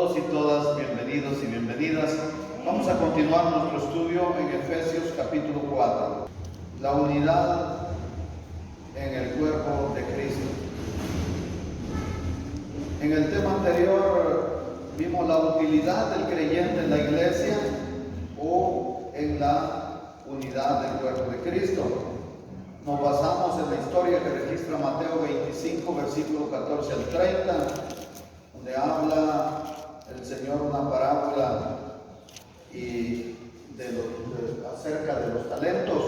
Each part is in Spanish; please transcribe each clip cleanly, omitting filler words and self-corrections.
Todos y todas, bienvenidos y bienvenidas. Vamos a continuar nuestro estudio en Efesios capítulo 4. La unidad en el cuerpo de Cristo. En el tema anterior vimos la utilidad del creyente en la iglesia o en la unidad del cuerpo de Cristo. Nos basamos en la historia que registra Mateo 25, versículo 14 al 30, donde habla el Señor una parábola acerca de los talentos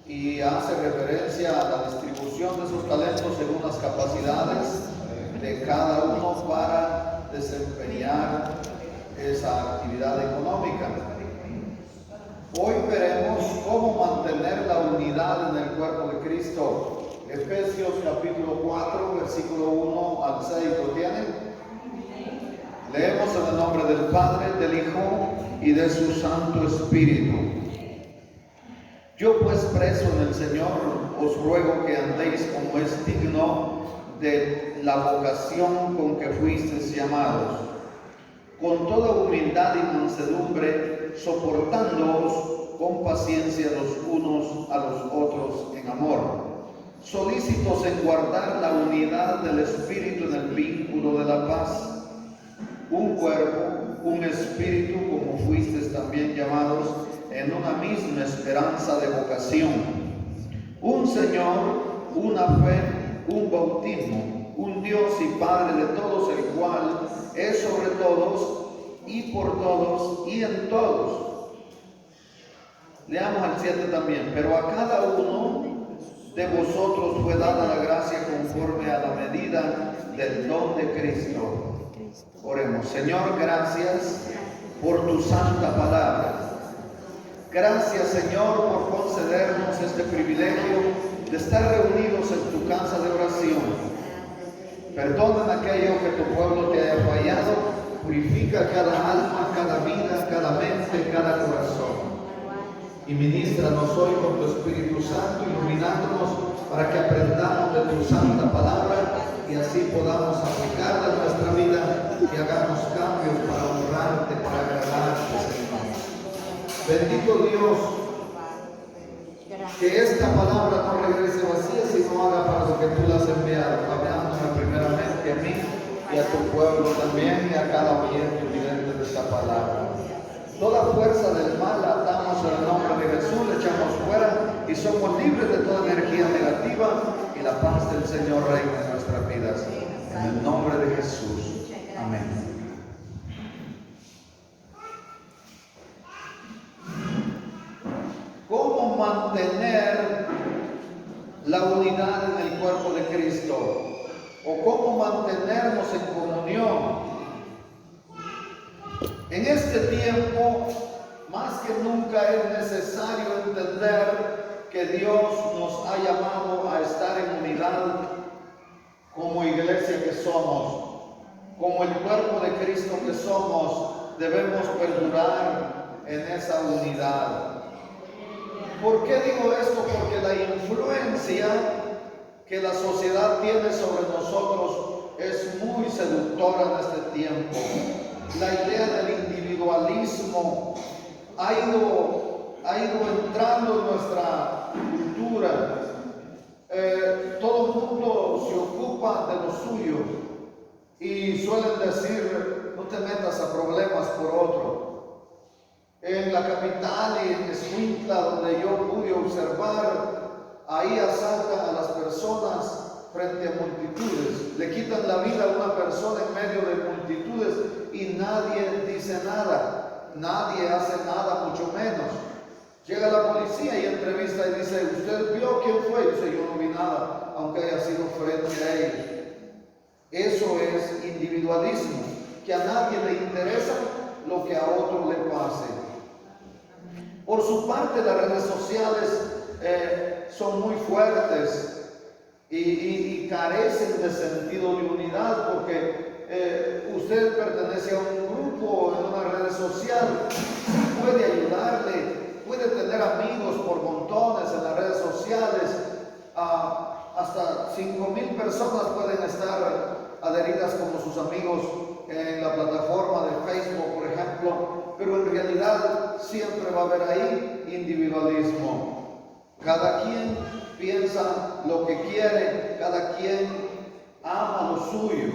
y hace referencia a la distribución de esos talentos según las capacidades de cada uno para desempeñar esa actividad económica. Hoy veremos cómo mantener la unidad en el cuerpo de Cristo. Efesios capítulo 4, versículo 1 al 6, ¿lo tienen? Leemos en el nombre del Padre, del Hijo y de su Santo Espíritu. Yo pues preso en el Señor, os ruego que andéis como es digno de la vocación con que fuisteis llamados, con toda humildad y mansedumbre, soportándoos con paciencia los unos a los otros en amor, solícitos en guardar la unidad del Espíritu en el vínculo de la paz. Un cuerpo, un espíritu, como fuisteis también llamados, en una misma esperanza de vocación. Un Señor, una fe, un bautismo, un Dios y Padre de todos, el cual es sobre todos, y por todos, y en todos. Leamos al 7 también. Pero a cada uno de vosotros fue dada la gracia conforme a la medida del don de Cristo. Oremos. Señor, gracias por tu santa palabra. Gracias, Señor, por concedernos este privilegio de estar reunidos en tu casa de oración. Perdona aquello que tu pueblo te haya fallado. Purifica cada alma, cada vida, cada mente, cada corazón. Y ministranos hoy con tu Espíritu Santo, iluminándonos para que aprendamos de tu santa palabra y así podamos aplicarla en nuestra vida y hagamos cambios para honrarte, para agradarte, Señor. Bendito Dios, que esta palabra no regrese vacía, sino haga para lo que tú la has enviado, hablándome primeramente a mí y a tu pueblo también y a cada oyente vidente de esta palabra. Toda fuerza del mal la atamos en el nombre de Jesús, le echamos fuera y somos libres de toda energía negativa y la paz del Señor reina en nuestras vidas. En el nombre de Jesús. Amén. ¿Cómo mantener la unidad en el cuerpo de Cristo? ¿O cómo mantenernos en comunión? En este tiempo, más que nunca es necesario entender que Dios nos ha llamado a estar en unidad como iglesia que somos, como el cuerpo de Cristo que somos. Debemos perdurar en esa unidad. ¿Por qué digo esto? Porque la influencia que la sociedad tiene sobre nosotros es muy seductora en este tiempo. La idea del individualismo ha ido entrando en nuestra cultura. Todo el mundo se ocupa de lo suyo y suelen decir: no te metas a problemas por otro. En la capital y en Escuintla, donde yo pude observar, ahí asaltan a las personas frente a multitudes, le quitan la vida a una persona en medio de multitudes y nadie dice nada, nadie hace nada, mucho menos. Llega la policía y entrevista y dice: ¿usted vio quién fue? Y dice: yo no vi nada, aunque haya sido frente a ellos. Eso es individualismo, que a nadie le interesa lo que a otro le pase. Por su parte, las redes sociales son muy fuertes y carecen de sentido de unidad, porque usted pertenece a un grupo en una red social, puede ayudarle, puede tener amigos por montones en las redes sociales, hasta 5,000 personas pueden estar adheridas como sus amigos en la plataforma pero en realidad siempre va a haber ahí individualismo. Cada quien piensa lo que quiere, cada quien ama lo suyo.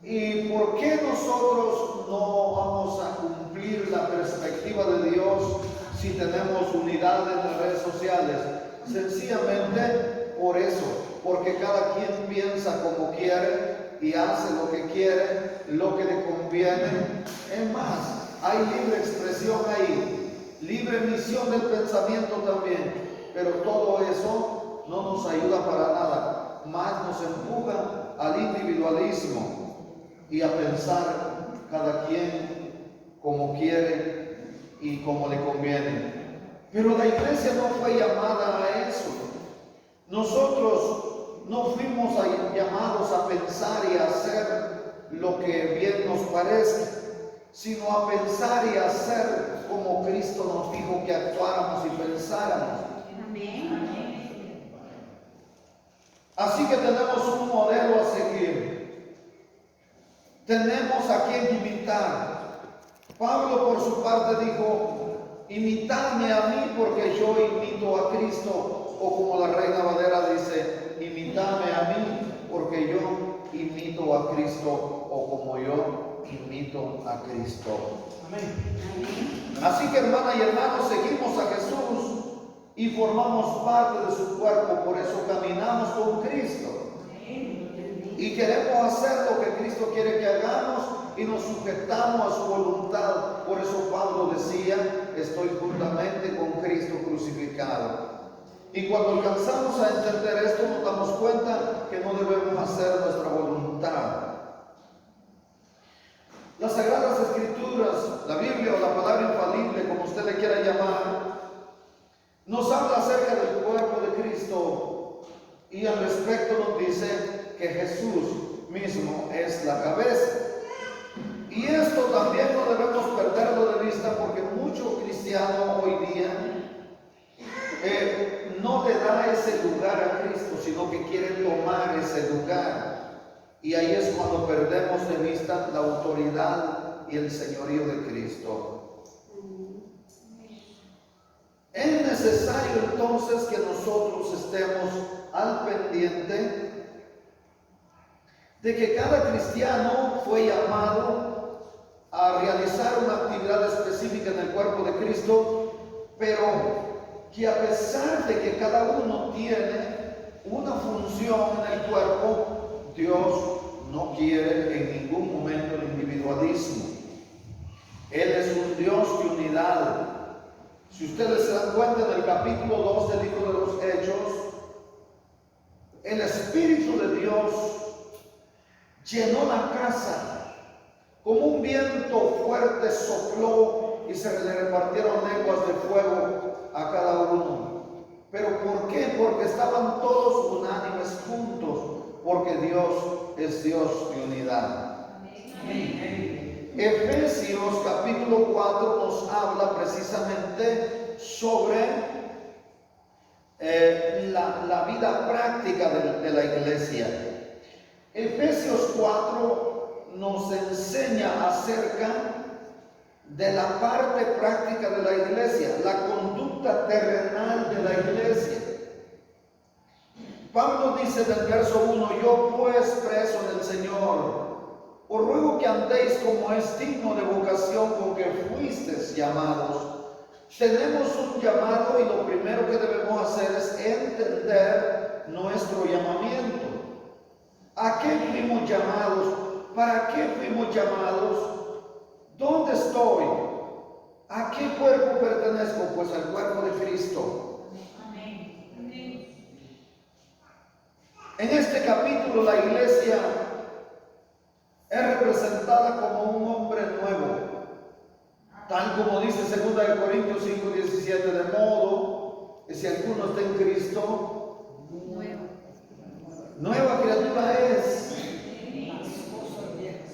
¿Y por qué nosotros no vamos a cumplir la perspectiva de Dios si tenemos unidad en las redes sociales? Sencillamente por eso, porque cada quien piensa como quiere y hace lo que quiere, lo que le conviene. Es más, hay libre expresión ahí, libre emisión del pensamiento también, pero todo eso no nos ayuda para nada, más nos empuja al individualismo y a pensar cada quien como quiere y como le conviene. Pero la iglesia no fue llamada a eso. Nosotros no fuimos llamados a pensar y a hacer lo que bien nos parezca, sino a pensar y a hacer como Cristo nos dijo que actuáramos y pensáramos. Amén. Así que tenemos un modelo a seguir. Tenemos a quien imitar. Pablo por su parte dijo, imitadme a mí porque yo imito a Cristo. O como la Reina Valera dice, imitadme a mí porque yo imito a Cristo. O como yo imito a Cristo. Amén. Así que hermanas y hermanos, seguimos a Jesús y formamos parte de su cuerpo. Por eso caminamos con Cristo. Y queremos hacer lo que Cristo quiere que hagamos y nos sujetamos a su voluntad. Por eso Pablo decía, estoy juntamente con Cristo crucificado. Y cuando alcanzamos a entender esto, nos damos cuenta que no debemos hacer nuestra voluntad. Las Sagradas Escrituras, la Biblia o la palabra infalible, como usted le quiera llamar, nos habla acerca del cuerpo de Cristo y al respecto nos dice que Jesús mismo es la cabeza. Y esto también no debemos perderlo de vista porque mucho cristiano hoy día no le da ese lugar a Cristo, sino que quiere tomar ese lugar. Y ahí es cuando perdemos de vista la autoridad y el señorío de Cristo. Es necesario entonces que nosotros estemos al pendiente de que cada cristiano fue llamado a realizar una actividad específica en el cuerpo de Cristo, pero que a pesar de que cada uno tiene una función en el cuerpo, Dios no quiere en ningún momento el individualismo. Él es un Dios de unidad. Si ustedes se dan cuenta, en el capítulo 2 del libro de los Hechos, el Espíritu de Dios llenó la casa, como un viento fuerte sopló y se le repartieron lenguas de fuego a cada uno. ¿Pero por qué? Porque estaban todos unánimes juntos, porque Dios es Dios de unidad. Amén. Efesios capítulo 4 nos habla precisamente sobre la vida práctica de la iglesia. Efesios 4 nos enseña acerca de la parte práctica de la iglesia, la conducta terrenal de la iglesia. Pablo dice del verso 1, yo pues preso en el Señor, os ruego que andéis como es digno de vocación con que fuisteis llamados. Tenemos un llamado y lo primero que debemos hacer es entender nuestro llamamiento. ¿A qué fuimos llamados? ¿Para qué fuimos llamados? ¿Dónde estoy? ¿A qué cuerpo pertenezco? Pues al cuerpo de Cristo. Amén. En este capítulo la iglesia es representada como un hombre nuevo, tal como dice 2 Corintios 5:17, de modo que si alguno está en Cristo, nueva criatura es.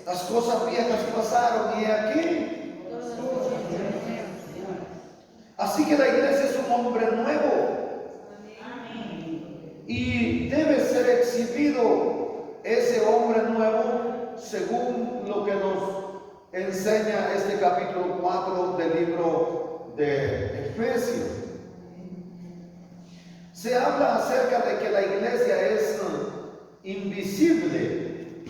Las cosas viejas pasaron y aquí. Así que la iglesia es un hombre nuevo. Y debe ser exhibido ese hombre nuevo según lo que nos enseña este capítulo 4 del libro de Efesios. Se habla acerca de que la iglesia es invisible,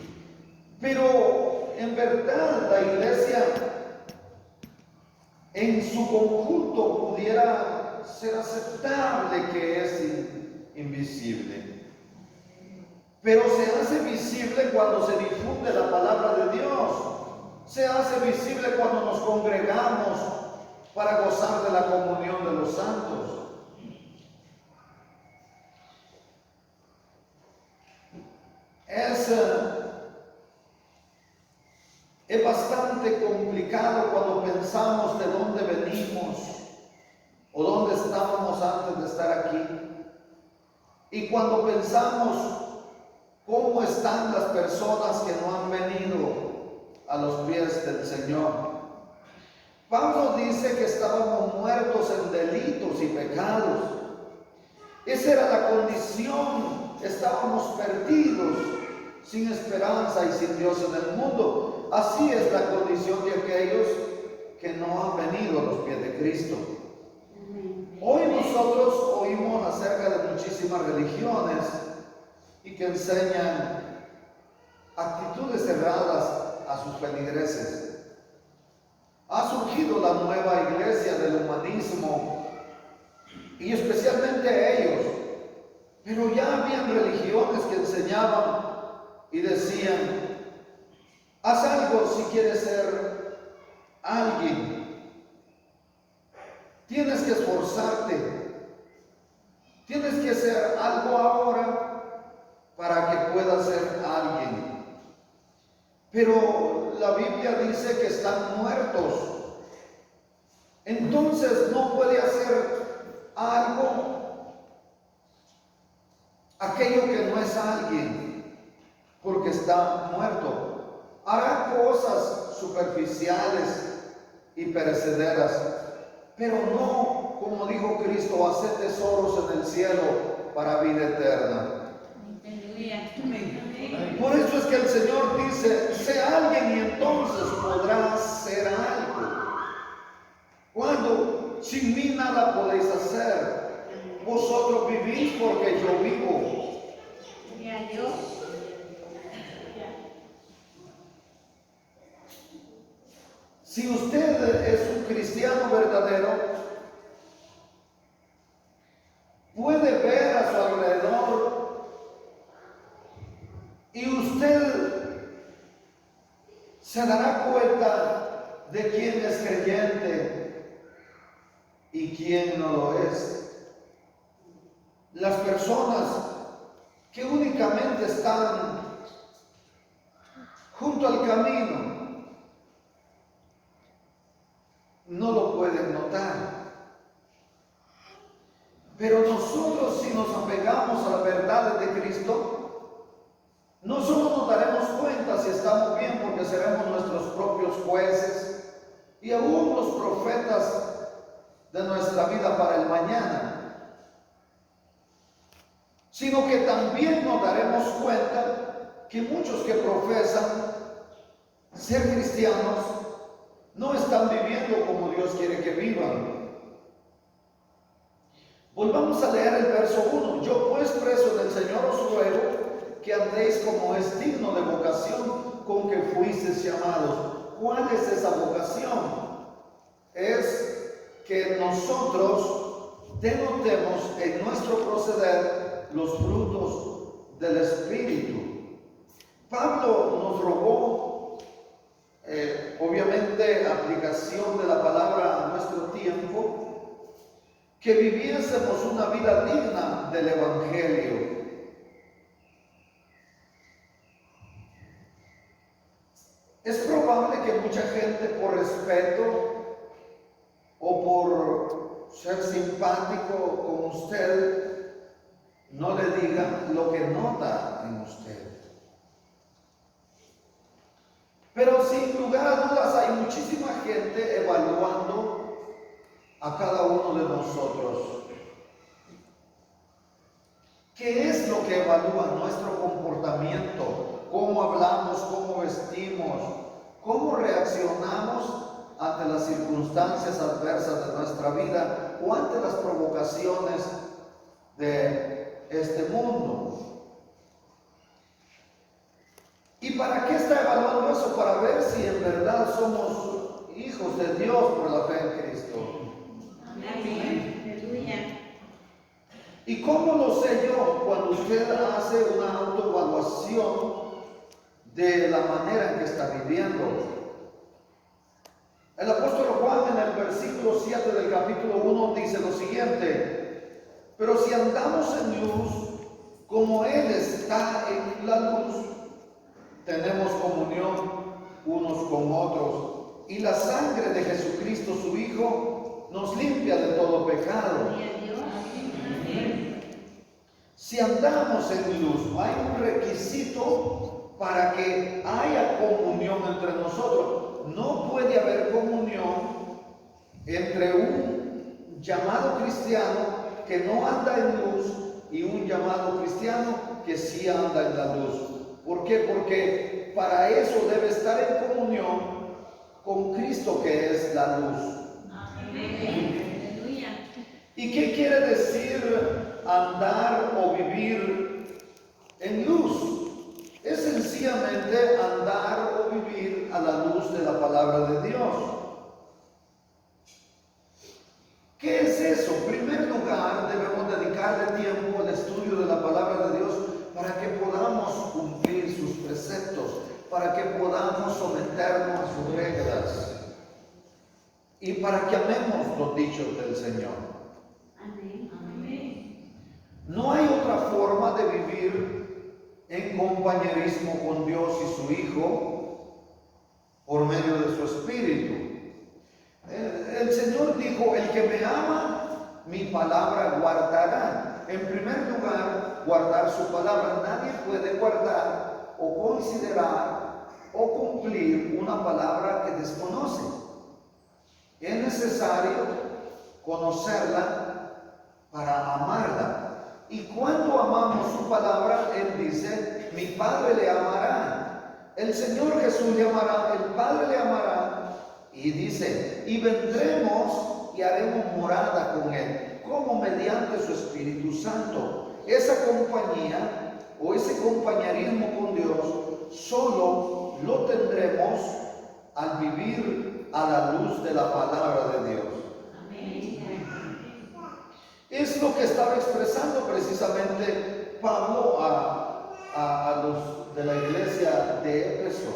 pero en verdad la iglesia en su conjunto pudiera ser aceptable que es invisible. Pero se hace visible cuando se difunde la palabra de Dios. Se hace visible cuando nos congregamos para gozar de la comunión de los santos. Es bastante complicado cuando pensamos de dónde venimos o dónde estábamos antes de estar aquí. Y cuando pensamos cómo están las personas que no han venido a los pies del Señor. Pablo dice que estábamos muertos en delitos y pecados. Esa era la condición. Estábamos perdidos, sin esperanza y sin Dios en el mundo. Así es la condición de aquellos que no han venido a los pies de Cristo. Hoy nosotros oímos acerca de muchísimas religiones y que enseñan actitudes erradas a sus feligreses. Ha surgido la nueva iglesia del humanismo y especialmente ellos, pero ya habían religiones que enseñaban y decían: haz algo si quieres ser alguien, tienes que esforzarte, tienes que hacer algo ahora para que puedas ser alguien. Pero la Biblia dice que están muertos. Entonces no puede hacer algo aquello que no es alguien, porque está muerto. Hará cosas superficiales y perecederas, pero no, como dijo Cristo, hacer tesoros en el cielo para vida eterna. Por eso es que el Señor dice: sé alguien y entonces podrás ser algo. Cuando sin mí nada podéis hacer, vosotros vivís porque yo vivo. Si usted es un cristiano verdadero, puede ver a su alrededor y usted se dará cuenta de quién es creyente y quién no lo es. Las personas que únicamente están junto al camino no lo pueden notar. Pero nosotros, si nos apegamos a las verdades de Cristo, no solo nos daremos cuenta si estamos bien, porque seremos nuestros propios jueces y aún los profetas de nuestra vida para el mañana, sino que también nos daremos cuenta que muchos que profesan ser cristianos no están viviendo como Dios quiere que vivan. Volvamos a leer el verso 1. Yo pues, preso del Señor, os ruego que andéis como es digno de vocación con que fuisteis llamados. ¿Cuál es esa vocación? Es que nosotros denotemos en nuestro proceder los frutos del Espíritu. Pablo nos rogó, obviamente aplicación de la palabra a nuestro tiempo, que viviésemos una vida digna del Evangelio. Es probable que mucha gente, por respeto o por ser simpático con usted, no le diga lo que nota en usted. Pero sin lugar a dudas hay muchísima gente evaluando a cada uno de nosotros. ¿Qué es lo que evalúa nuestro comportamiento? ¿Cómo hablamos? ¿Cómo vestimos? ¿Cómo reaccionamos ante las circunstancias adversas de nuestra vida o ante las provocaciones de este mundo? ¿Y para qué está evaluando eso? Para ver si en verdad somos hijos de Dios por la fe en Cristo. Amén. Aleluya. ¿Y cómo lo sé yo? Cuando usted hace una autoevaluación de la manera en que está viviendo. El apóstol Juan en el versículo 7 del capítulo 1 dice lo siguiente: pero si andamos en luz, como Él está en la luz, tenemos comunión unos con otros, y la sangre de Jesucristo su Hijo nos limpia de todo pecado. Si andamos en luz, hay un requisito para que haya comunión entre nosotros. No puede haber comunión entre un llamado cristiano que no anda en luz y un llamado cristiano que sí anda en la luz. ¿Por qué? Porque para eso debe estar en comunión con Cristo, que es la luz. Aleluya. ¿Y qué quiere decir andar o vivir en luz? Es sencillamente andar o vivir a la luz de la palabra de Dios. ¿Qué es eso? En primer lugar, debemos dedicarle tiempo al estudio de la palabra de Dios para que podamos cumplir sus preceptos, para que podamos someternos a sus reglas y para que amemos los dichos del Señor. Amén. Amén. No hay otra forma de vivir en compañerismo con Dios y su Hijo por medio de su Espíritu. El Señor dijo: el que me ama, mi palabra guardará. En primer lugar, guardar su palabra. Nadie puede guardar o considerar o cumplir una palabra que desconoce. Es necesario conocerla para amarla. Y cuando amamos su palabra, Él dice: mi Padre le amará. El Señor Jesús le amará, el Padre le amará. Y dice: y vendremos y haremos morada con Él. ¿Cómo? Mediante su Espíritu Santo. Esa compañía o ese compañerismo con Dios solo lo tendremos al vivir a la luz de la palabra de Dios. Es lo que estaba expresando precisamente Pablo a los de la iglesia de Éfeso.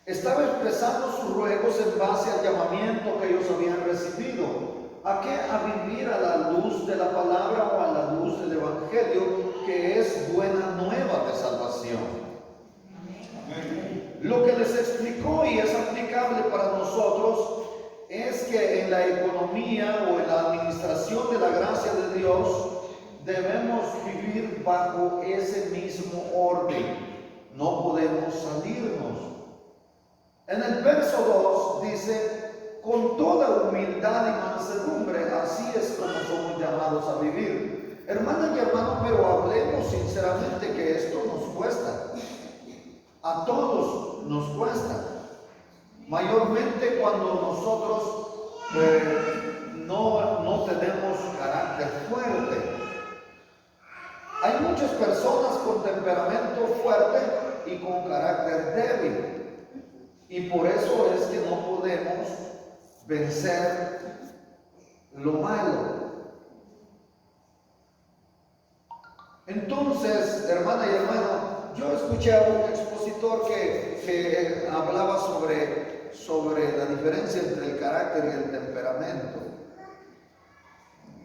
Estaba expresando sus ruegos en base al llamamiento que ellos habían recibido. ¿A qué? A vivir a la luz de la palabra o a la luz del Evangelio, que es buena nueva de salvación. Lo que les explicó y es aplicable para nosotros es que en la economía o en la administración de la gracia de Dios debemos vivir bajo ese mismo orden. No podemos salirnos. En el verso 2 dice: con toda humildad y mansedumbre, así es como somos llamados a vivir. Hermanas y hermanos, pero hablemos sinceramente que esto nos cuesta. A todos nos cuesta. Mayormente cuando nosotros no tenemos carácter fuerte. Hay muchas personas con temperamento fuerte y con carácter débil. Y por eso es que no podemos vencer lo malo. Entonces, hermana y hermano, yo escuché a un expositor que hablaba sobre la diferencia entre el carácter y el temperamento.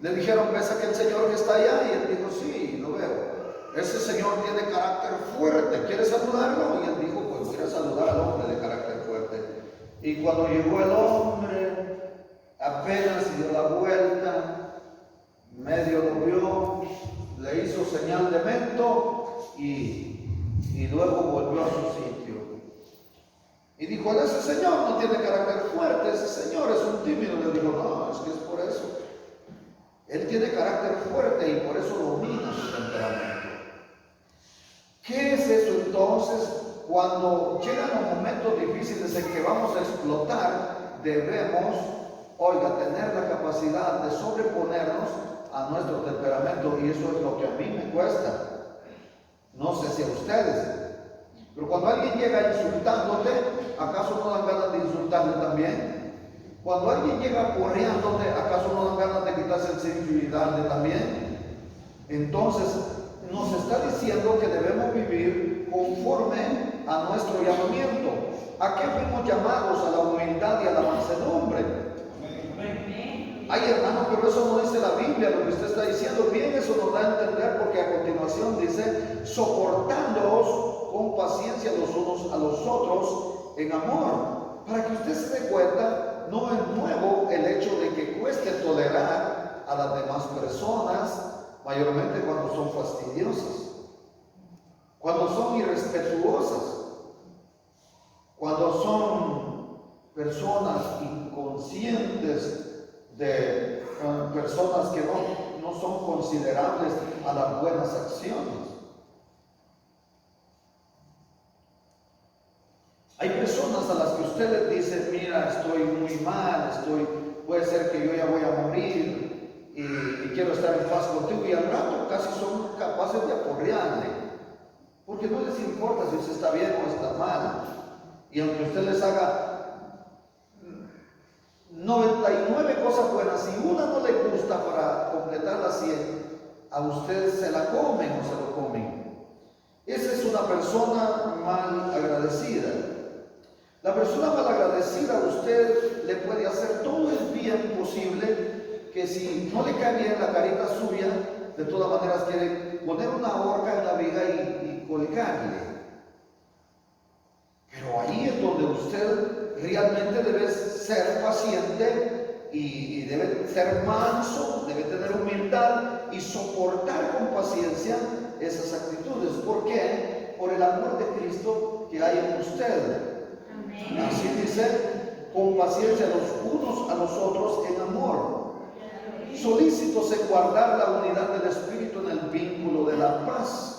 Le dijeron: ¿ves a aquel señor que está allá? Y él dijo: sí, lo veo. Ese señor tiene carácter fuerte, ¿quieres saludarlo? Y él dijo: pues voy a saludar al hombre de carácter fuerte. Y cuando llegó el hombre, apenas dio la vuelta, medio lo vio, le hizo señal de mento y luego volvió a su sitio. Y dijo: ese señor no tiene carácter fuerte, ese señor es un tímido. Le dijo: no, es que es por eso. Él tiene carácter fuerte y por eso domina su temperamento. ¿Qué es eso entonces? cuando llegan los momentos difíciles en que vamos a explotar, debemos, oiga, tener la capacidad de sobreponernos a nuestro temperamento, y eso es lo que a mí me cuesta. No sé si a ustedes, pero cuando alguien llega insultándote, ¿acaso no dan ganas de insultarle también? Cuando alguien llega porreándote, ¿acaso no dan ganas de quitarse el sensibilidad también? Entonces, nos está diciendo que debemos vivir conforme a nuestro llamamiento. ¿A qué fuimos llamados? A la humildad y a la mansedumbre. Ay, hermano, pero eso no dice la Biblia, lo que usted está diciendo. Bien, eso nos da a entender, porque a continuación dice, soportándoos con paciencia los unos a los otros en amor. Para que usted se dé cuenta, no es nuevo el hecho de que cueste tolerar a las demás personas, mayormente cuando son fastidiosas, cuando son irrespetuosas, cuando son personas inconscientes, de personas que no son considerables a las buenas acciones. Hay personas a las que usted les dice, mira, estoy muy mal, puede ser que yo ya voy a morir y quiero estar en paz contigo, y al rato casi son capaces de aporrearle, porque no les importa si usted está bien o está mal. Y aunque usted les haga 99 cosas buenas, si una no le gusta para completar las 100, a usted se la comen o se lo comen. Esa es una persona mal agradecida. La persona mal agradecida, a usted le puede hacer todo el bien posible, que si no le cae bien la carita suya, de todas maneras quiere poner una horca en la viga y colgarle. Pero ahí es donde usted realmente debe ser paciente y debe ser manso, debe tener humildad y soportar con paciencia esas actitudes. ¿Por qué? Por el amor de Cristo que hay en usted. Amén. Así dice, con paciencia los unos a los otros en amor, solícitos en guardar la unidad del Espíritu en el vínculo de la paz.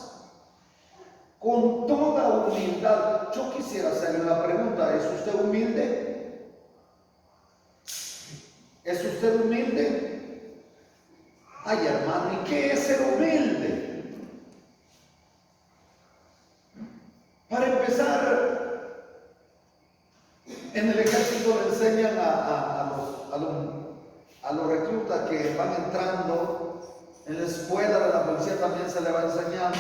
Con toda humildad. Yo quisiera hacerle una pregunta: ¿es usted humilde? ¿Es usted humilde? Ay, hermano, ¿y qué es ser humilde? Para empezar, en el ejército le enseñan a los reclutas que van entrando, en la escuela de la policía también se le va enseñando,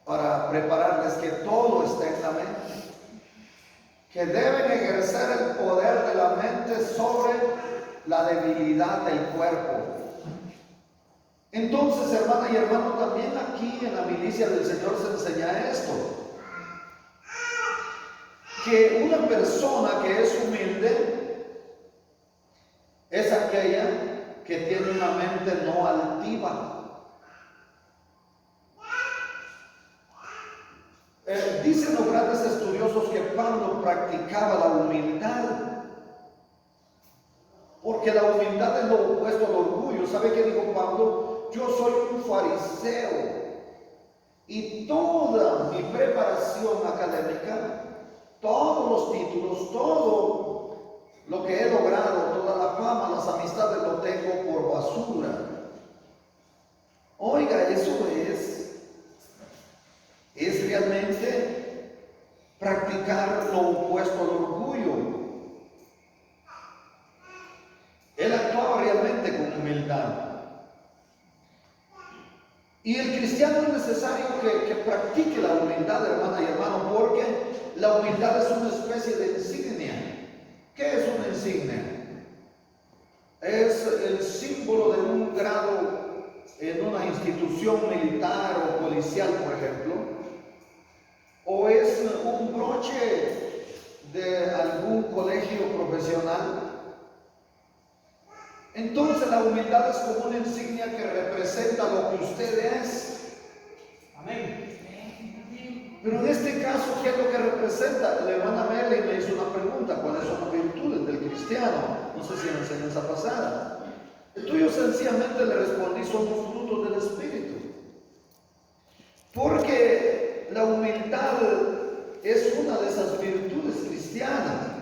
para prepararles que todo está en la mente, que deben ejercer el poder de la mente sobre la debilidad del cuerpo. Entonces, hermana y hermano, también aquí en la milicia del Señor se enseña esto, que una persona que es humilde es aquella que tiene una mente no altiva. Dicen los grandes estudiosos que Pablo practicaba la humildad, porque la humildad es lo opuesto al orgullo. ¿Sabe qué dijo Pablo? Yo soy un fariseo y toda mi preparación académica, todos los títulos, todo lo que he logrado, toda la fama, las amistades, lo tengo por basura. Oiga, eso es realmente practicar lo opuesto al orgullo. Él actuaba realmente con humildad. Y el cristiano es necesario que practique la humildad, hermana y hermano, porque la humildad es una especie de insignia. ¿Qué es una insignia? Es el símbolo de un grado en una institución militar o policial, por ejemplo, o es un broche de algún colegio profesional. Entonces la humildad es como una insignia que representa lo que usted es. Amén. Pero en este caso, ¿qué es lo que representa? La hermana Meli me hizo una pregunta: ¿cuáles son las virtudes del cristiano? No sé si en la enseñanza pasada. Entonces yo sencillamente le respondí: son los frutos del Espíritu. Porque la humildad es una de esas virtudes cristianas.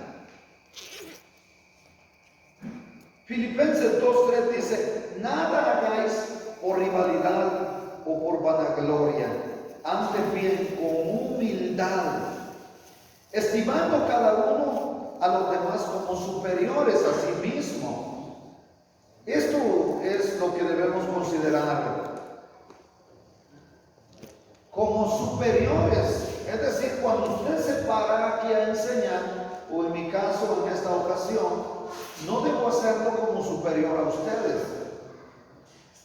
Filipenses 2:3 dice: nada hagáis por rivalidad o por vanagloria, antes bien con humildad, estimando cada uno a los demás como superiores a sí mismo. Esto es lo que debemos considerar como superiores. Es decir, cuando usted se para aquí a enseñar, o en mi caso, en esta ocasión, no debo hacerlo como superior a ustedes.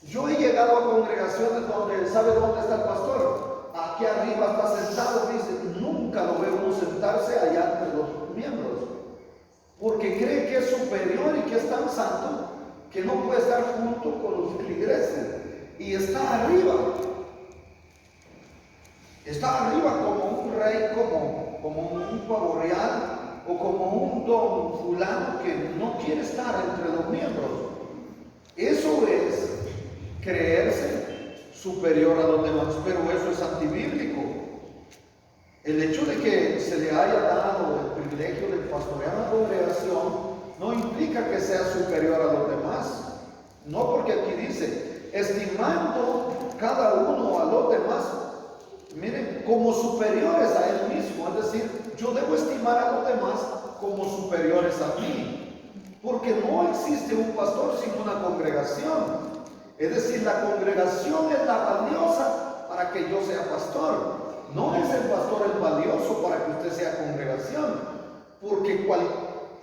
Yo he llegado a congregaciones donde, ¿sabe dónde está el pastor? Aquí arriba está sentado, dice, nunca lo veo uno sentarse allá entre los miembros, porque cree que es superior y que es tan santo que no puede estar junto con los feligreses, y está arriba como un rey, como un pavo real, o como un don fulano que no quiere estar entre los miembros. Eso es creerse superior a los demás, pero eso es antibíblico. El hecho de que se le haya dado el privilegio de pastorear la congregación no implica que sea superior a los demás. No, porque aquí dice, estimando cada uno a los demás, miren, como superiores a él mismo. Es decir, yo debo estimar a los demás como superiores a mí, porque no existe un pastor sin una congregación. Es decir, la congregación es la valiosa para que yo sea pastor. No es el pastor el valioso para que usted sea congregación. Porque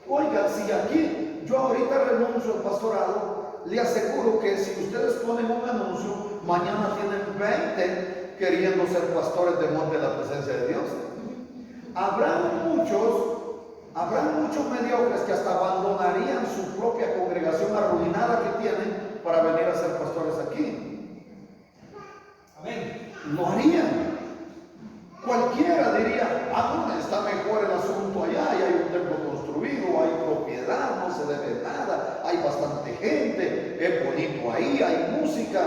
oiga, si aquí yo ahorita renuncio al pastorado, le aseguro que si ustedes ponen un anuncio, mañana tienen 20 queriendo ser pastores de monte de la presencia de Dios. Habrán muchos mediocres que hasta abandonarían su propia congregación arruinada que tienen para venir a ser pastores aquí. Amén. Lo harían. Cualquiera diría, ¿dónde está mejor el asunto allá? Y hay un templo construido, hay propiedad, no se debe nada, hay bastante gente, es bonito ahí, hay música,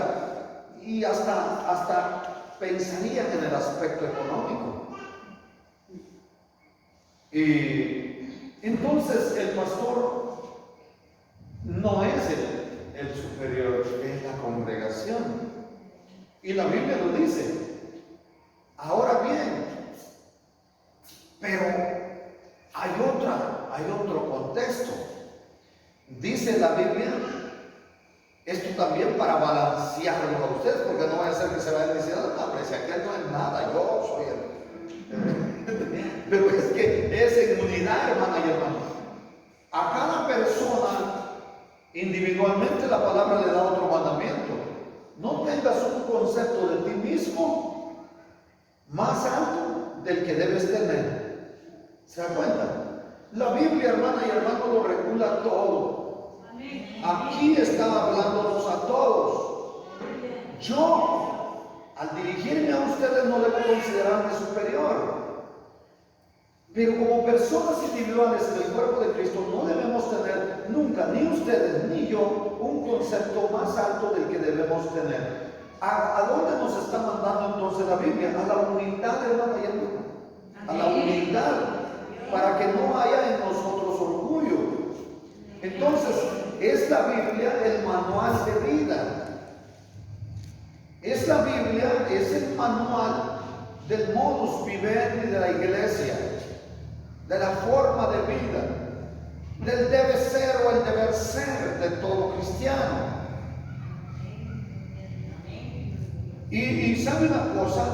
y hasta pensarían en el aspecto económico. Y entonces el pastor no es el superior, es la congregación. Y la Biblia lo dice. Ahora bien, pero hay otro contexto. Dice la Biblia, esto también para balancearlo a ustedes, porque no vaya a ser que se vayan diciendo, no, hombre, si aquel no es nada, yo soy el... Pero es que es en unidad, hermana y hermano. A cada persona individualmente la palabra le da otro mandamiento. No tengas un concepto de ti mismo más alto del que debes tener. ¿Se da cuenta? La Biblia, hermana y hermano, lo regula todo. Aquí está hablándonos a todos. Yo, al dirigirme a ustedes, no debo considerarme superior. Pero como personas individuales en el cuerpo de Cristo, no debemos tener nunca, ni ustedes ni yo, un concepto más alto del que debemos tener. ¿A dónde nos está mandando entonces la Biblia? A la humildad, hermana y hermano. A la humildad, para que no haya en nosotros orgullo. Entonces, es la Biblia el manual de vida. Es la Biblia, es el manual del modus vivendi de la iglesia, de la forma de vida, del debe ser o el deber ser de todo cristiano. Y sabe una cosa,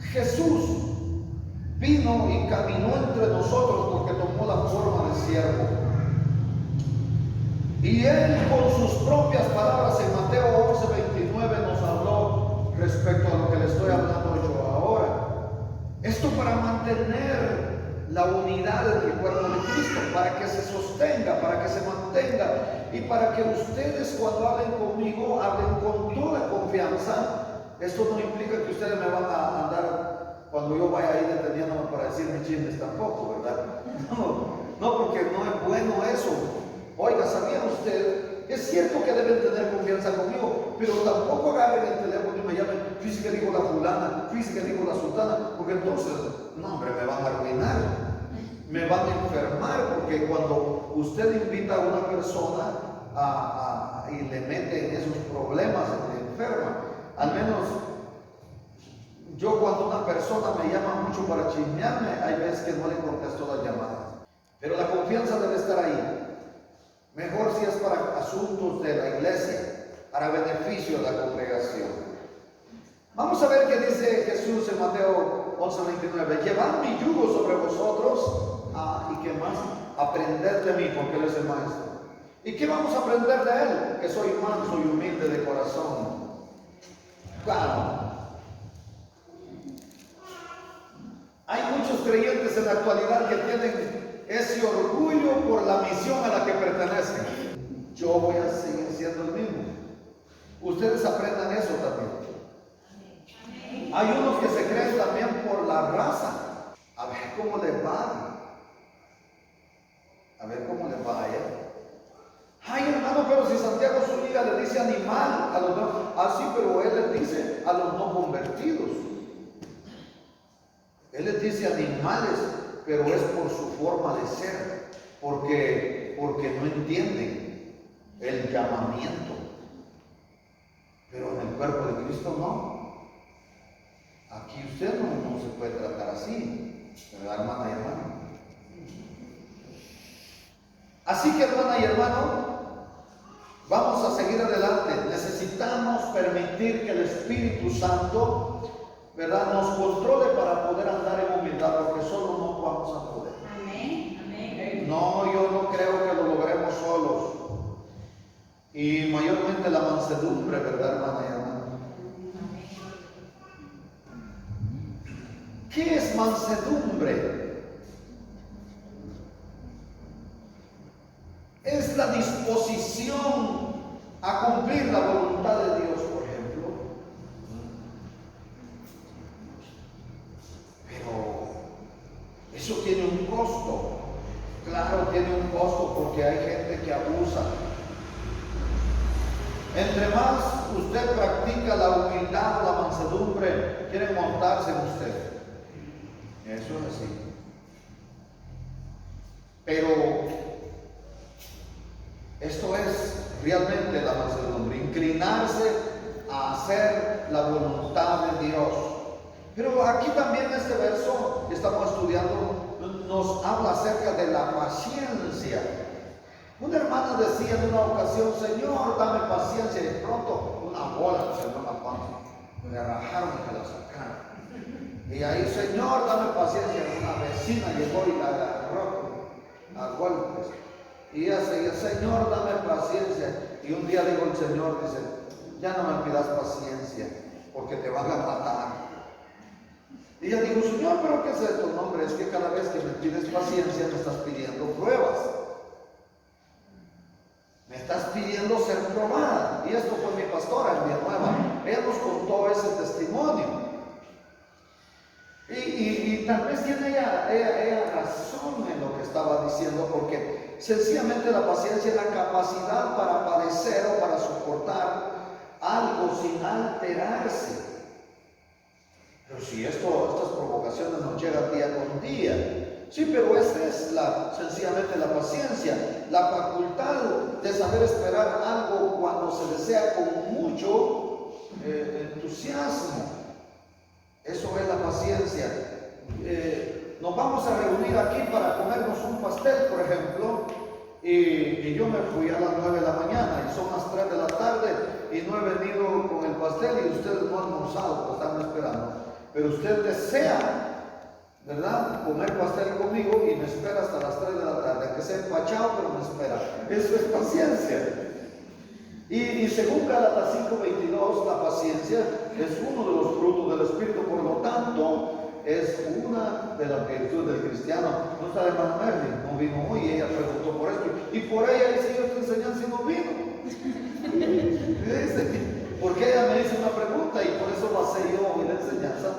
Jesús vino y caminó entre nosotros porque tomó la forma de siervo. Y él con sus propias palabras en Mateo 11:29 nos habló respecto a lo que le estoy hablando yo ahora. Esto para mantener la unidad del cuerpo de Cristo, para que se sostenga, para que se mantenga, y para que ustedes cuando hablen conmigo, hablen con toda confianza. Esto no implica que ustedes me van a andar cuando yo vaya ahí deteniéndome para decirme chismes tampoco, ¿verdad? No, porque no es bueno eso. Oiga, ¿sabía usted Es cierto que deben tener confianza conmigo, pero tampoco agarren el teléfono y me llamen, fíjese que dijo la fulana, fíjese que dijo la sultana, porque entonces, no hombre, me van a arruinar, me van a enfermar, porque cuando usted invita a una persona y le mete en esos problemas, se enferma. Al menos yo, cuando una persona me llama mucho para chismearme, hay veces que no le contesto las llamadas, pero la confianza debe estar ahí. Mejor si es para asuntos de la iglesia, para beneficio de la congregación. Vamos a ver qué dice Jesús en Mateo 11:29. Llevad mi yugo sobre vosotros, y qué más, aprended de mí, porque Él es el maestro. ¿Y qué vamos a aprender de Él? Que soy manso y humilde de corazón. Claro, hay muchos creyentes en la actualidad que tienen ese orgullo por la misión a la que pertenecen. Yo voy a seguir siendo el mismo. Ustedes aprendan eso también. Hay unos que se creen también por la raza. A ver cómo les va. A ver cómo les va a ella. Ay, hermano, pero si Santiago Zúñiga le dice animal a los no, sí, pero él les dice a los no convertidos. Él les dice animales, pero es por su forma de ser, porque no entienden el llamamiento. Pero en el cuerpo de Cristo no. Aquí usted no se puede tratar así, ¿verdad, hermana y hermano? Así que, hermana y hermano, vamos a seguir adelante. Necesitamos permitir que el Espíritu Santo, ¿verdad?, nos controle para poder andar en humildad, porque solo no vamos a poder. Amén. Amén. No, yo no creo que lo logremos solos. Y mayormente la mansedumbre, ¿verdad, hermana y hermano? ¿Qué es mansedumbre? Es la disposición a cumplir la voluntad de Dios, por ejemplo. Pero eso tiene un costo. Claro, tiene un costo, porque hay gente que abusa. Entre más usted practica la humildad, la mansedumbre, quieren montarse en usted. Eso es así. Pero esto es realmente la mansedumbre, inclinarse a hacer la voluntad de Dios. Pero aquí también en este verso que estamos estudiando nos habla acerca de la paciencia. Una hermana decía en una ocasión: Señor, dame paciencia. Y de pronto una bola se dio en la panza, le rajaron y se la sacaron. Y ahí: Señor, dame paciencia. Una vecina llegó y la agarró a golpes. Y ella seguía: Señor, dame paciencia. Y un día dijo el Señor, dice: ya no me pidas paciencia, porque te van a matar. Y ella dijo: Señor, ¿pero qué es esto? No, hombre, es que cada vez que me pides paciencia me estás pidiendo pruebas. Me estás pidiendo ser probada. Y esto fue mi pastora en Villanueva. Ella nos contó ese testimonio. Y tal vez tiene ella razón en lo que estaba diciendo, porque sencillamente la paciencia es la capacidad para padecer o para soportar algo sin alterarse. Pero si estas provocaciones nos llegan día con día, sí, pero esta es sencillamente la paciencia, la facultad de saber esperar algo cuando se desea con mucho entusiasmo. Eso es la paciencia. Nos vamos a reunir aquí para comernos un pastel, por ejemplo, y yo me fui a las 9 de la mañana y son las 3 de la tarde y no he venido con el pastel y ustedes no han almorzado, pues están esperando. Pero usted desea, ¿verdad?, comer pastel conmigo y me espera hasta las 3 de la tarde, que sea empachado, pero me espera. Eso es paciencia. Y según Gálatas 5:22, la paciencia es uno de los frutos del Espíritu, por lo tanto, es una de las virtudes del cristiano. No está de hermana Merlin, no vino hoy, y ella preguntó por esto, y por ella dice: yo esta enseñanza y no vino. Porque ella me hizo una pregunta y por eso basé yo hoy la enseñanza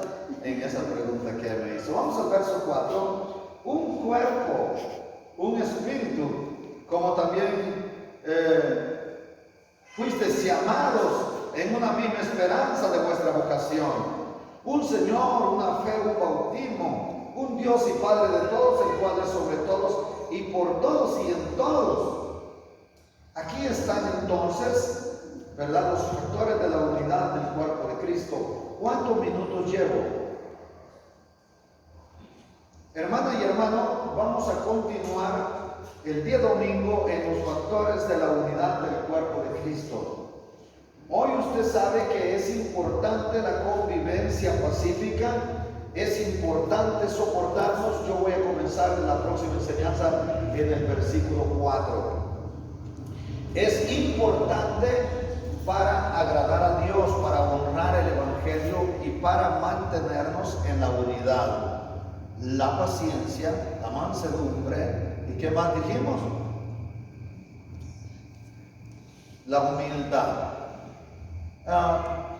en esa pregunta que ella me hizo. Vamos al verso 4. Un cuerpo, un espíritu, como también felices y amados en una misma esperanza de vuestra vocación. Un Señor, una fe, un bautismo, un Dios y Padre de todos, el cual es sobre todos y por todos y en todos. Aquí están entonces, ¿verdad?, los factores de la unidad del cuerpo de Cristo. ¿Cuántos minutos llevo? Hermana y hermano, vamos a continuar el día domingo en los factores de la unidad del cuerpo de Cristo. Hoy usted sabe que es importante la convivencia pacífica, es importante soportarnos. Yo voy a comenzar en la próxima enseñanza en el versículo 4. Es importante para agradar a Dios, para honrar el Evangelio y para mantenernos en la unidad. La paciencia, la mansedumbre, ¿y qué más dijimos? La humildad.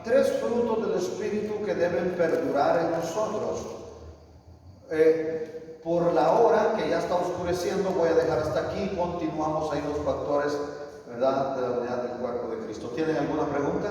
Tres frutos del Espíritu que deben perdurar en nosotros. Por la hora que ya está oscureciendo, voy a dejar hasta aquí. Continuamos ahí los factores, ¿verdad?, de la unidad del cuerpo de Cristo. ¿Tienen alguna pregunta?